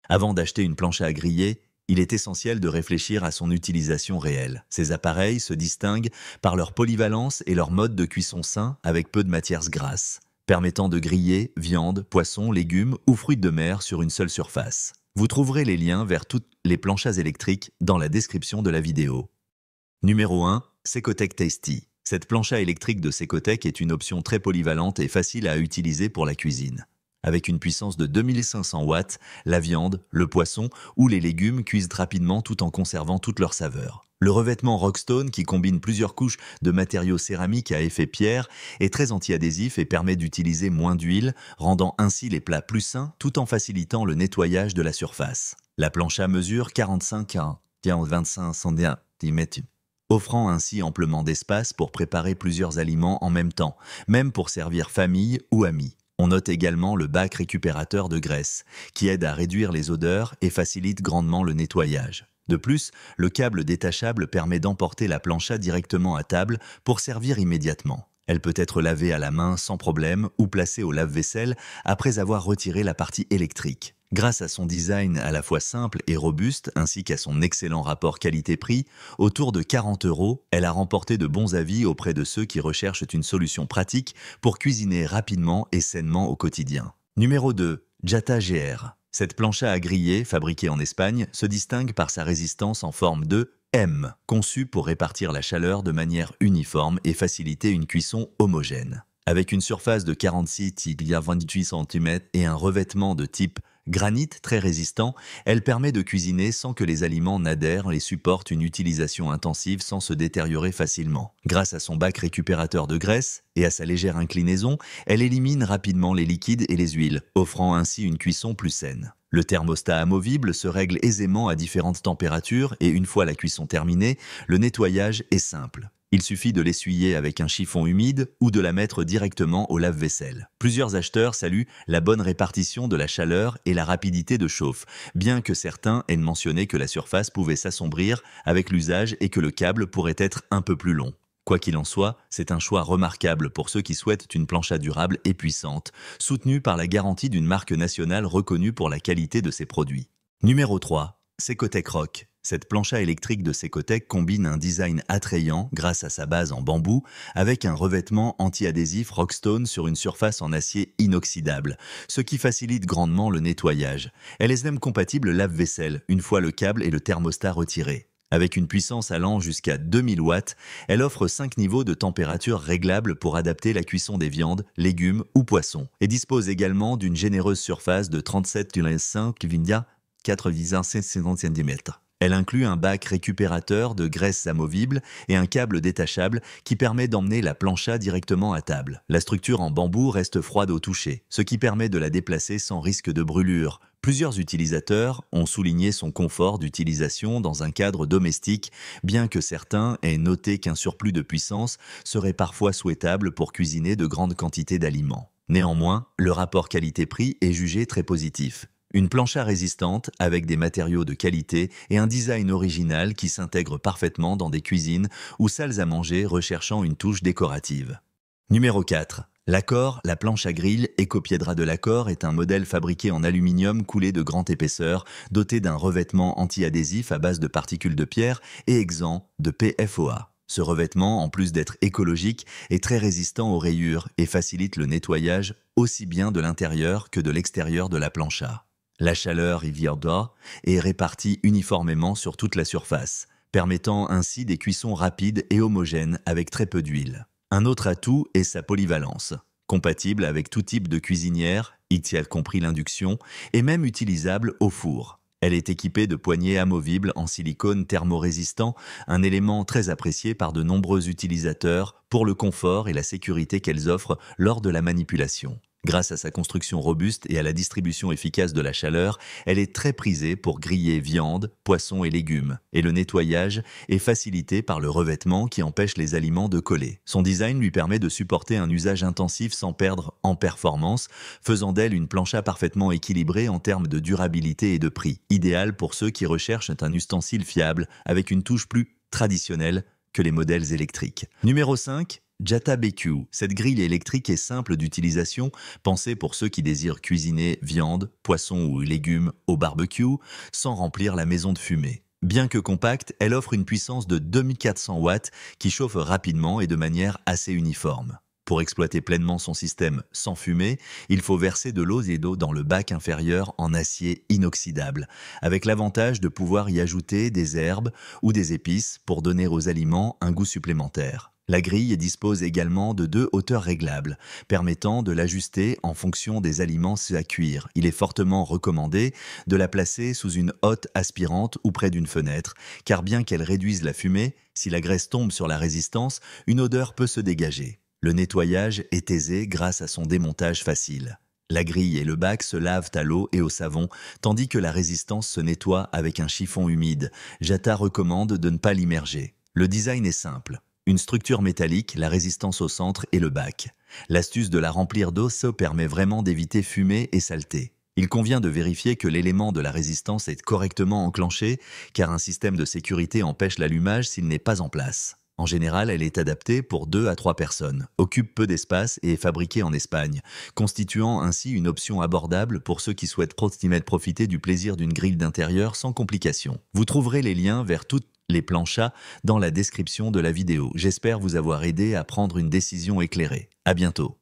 Avant d'acheter une plancha à griller, il est essentiel de réfléchir à son utilisation réelle. Ces appareils se distinguent par leur polyvalence et leur mode de cuisson sain avec peu de matières grasses, permettant de griller viande, poisson, légumes ou fruits de mer sur une seule surface. Vous trouverez les liens vers toutes les planchas électriques dans la description de la vidéo. Numéro 1. Secotech Tasty. Cette plancha électrique de Secotech est une option très polyvalente et facile à utiliser pour la cuisine. Avec une puissance de 2500 watts, la viande, le poisson ou les légumes cuisent rapidement tout en conservant toute leur saveur. Le revêtement Rockstone, qui combine plusieurs couches de matériaux céramiques à effet pierre, est très anti-adhésif et permet d'utiliser moins d'huile, rendant ainsi les plats plus sains tout en facilitant le nettoyage de la surface. La plancha mesure 45 à 25 cm, offrant ainsi amplement d'espace pour préparer plusieurs aliments en même temps, même pour servir famille ou amis. On note également le bac récupérateur de graisse, qui aide à réduire les odeurs et facilite grandement le nettoyage. De plus, le câble détachable permet d'emporter la plancha directement à table pour servir immédiatement. Elle peut être lavée à la main sans problème ou placée au lave-vaisselle après avoir retiré la partie électrique. Grâce à son design à la fois simple et robuste, ainsi qu'à son excellent rapport qualité-prix, autour de 40 €, elle a remporté de bons avis auprès de ceux qui recherchent une solution pratique pour cuisiner rapidement et sainement au quotidien. Numéro 2. Jata GR. Cette plancha à griller, fabriquée en Espagne, se distingue par sa résistance en forme de M, conçue pour répartir la chaleur de manière uniforme et faciliter une cuisson homogène. Avec une surface de 46,28 cm et un revêtement de type granit très résistant, elle permet de cuisiner sans que les aliments n'adhèrent et supporte une utilisation intensive sans se détériorer facilement. Grâce à son bac récupérateur de graisse et à sa légère inclinaison, elle élimine rapidement les liquides et les huiles, offrant ainsi une cuisson plus saine. Le thermostat amovible se règle aisément à différentes températures et une fois la cuisson terminée, le nettoyage est simple. Il suffit de l'essuyer avec un chiffon humide ou de la mettre directement au lave-vaisselle. Plusieurs acheteurs saluent la bonne répartition de la chaleur et la rapidité de chauffe, bien que certains aient mentionné que la surface pouvait s'assombrir avec l'usage et que le câble pourrait être un peu plus long. Quoi qu'il en soit, c'est un choix remarquable pour ceux qui souhaitent une plancha durable et puissante, soutenue par la garantie d'une marque nationale reconnue pour la qualité de ses produits. Numéro 3. Secotech Rock. Cette plancha électrique de Secotech combine un design attrayant grâce à sa base en bambou avec un revêtement anti-adhésif Rockstone sur une surface en acier inoxydable, ce qui facilite grandement le nettoyage. Elle est même compatible lave-vaisselle une fois le câble et le thermostat retirés. Avec une puissance allant jusqu'à 2000 watts, elle offre 5 niveaux de température réglables pour adapter la cuisson des viandes, légumes ou poissons et dispose également d'une généreuse surface de 37,4 cm. Elle inclut un bac récupérateur de graisse amovible et un câble détachable qui permet d'emmener la plancha directement à table. La structure en bambou reste froide au toucher, ce qui permet de la déplacer sans risque de brûlure. Plusieurs utilisateurs ont souligné son confort d'utilisation dans un cadre domestique, bien que certains aient noté qu'un surplus de puissance serait parfois souhaitable pour cuisiner de grandes quantités d'aliments. Néanmoins, le rapport qualité-prix est jugé très positif. Une plancha résistante avec des matériaux de qualité et un design original qui s'intègre parfaitement dans des cuisines ou salles à manger recherchant une touche décorative. Numéro 4. L'Accor, la planche à grill Ecopiedra de l'Accor est un modèle fabriqué en aluminium coulé de grande épaisseur, doté d'un revêtement anti-adhésif à base de particules de pierre et exempt de PFOA. Ce revêtement, en plus d'être écologique, est très résistant aux rayures et facilite le nettoyage aussi bien de l'intérieur que de l'extérieur de la plancha. La chaleur y viendra et est répartie uniformément sur toute la surface, permettant ainsi des cuissons rapides et homogènes avec très peu d'huile. Un autre atout est sa polyvalence, compatible avec tout type de cuisinière, y compris l'induction, et même utilisable au four. Elle est équipée de poignées amovibles en silicone thermorésistant, un élément très apprécié par de nombreux utilisateurs pour le confort et la sécurité qu'elles offrent lors de la manipulation. Grâce à sa construction robuste et à la distribution efficace de la chaleur, elle est très prisée pour griller viande, poissons et légumes. Et le nettoyage est facilité par le revêtement qui empêche les aliments de coller. Son design lui permet de supporter un usage intensif sans perdre en performance, faisant d'elle une plancha parfaitement équilibrée en termes de durabilité et de prix. Idéal pour ceux qui recherchent un ustensile fiable avec une touche plus traditionnelle que les modèles électriques. Numéro 5. Jata BQ. Cette grille électrique est simple d'utilisation, pensée pour ceux qui désirent cuisiner viande, poisson ou légumes au barbecue sans remplir la maison de fumée. Bien que compacte, elle offre une puissance de 2400 watts qui chauffe rapidement et de manière assez uniforme. Pour exploiter pleinement son système sans fumée, il faut verser de l'eau et d'eau dans le bac inférieur en acier inoxydable, avec l'avantage de pouvoir y ajouter des herbes ou des épices pour donner aux aliments un goût supplémentaire. La grille dispose également de deux hauteurs réglables, permettant de l'ajuster en fonction des aliments à cuire. Il est fortement recommandé de la placer sous une hotte aspirante ou près d'une fenêtre, car bien qu'elle réduise la fumée, si la graisse tombe sur la résistance, une odeur peut se dégager. Le nettoyage est aisé grâce à son démontage facile. La grille et le bac se lavent à l'eau et au savon, tandis que la résistance se nettoie avec un chiffon humide. Jata recommande de ne pas l'immerger. Le design est simple. Une structure métallique, la résistance au centre et le bac. L'astuce de la remplir d'eau permet vraiment d'éviter fumée et saleté. Il convient de vérifier que l'élément de la résistance est correctement enclenché, car un système de sécurité empêche l'allumage s'il n'est pas en place. En général, elle est adaptée pour 2 à 3 personnes, occupe peu d'espace et est fabriquée en Espagne, constituant ainsi une option abordable pour ceux qui souhaitent profiter du plaisir d'une grille d'intérieur sans complications. Vous trouverez les liens vers toutes les planchas dans la description de la vidéo. J'espère vous avoir aidé à prendre une décision éclairée. À bientôt.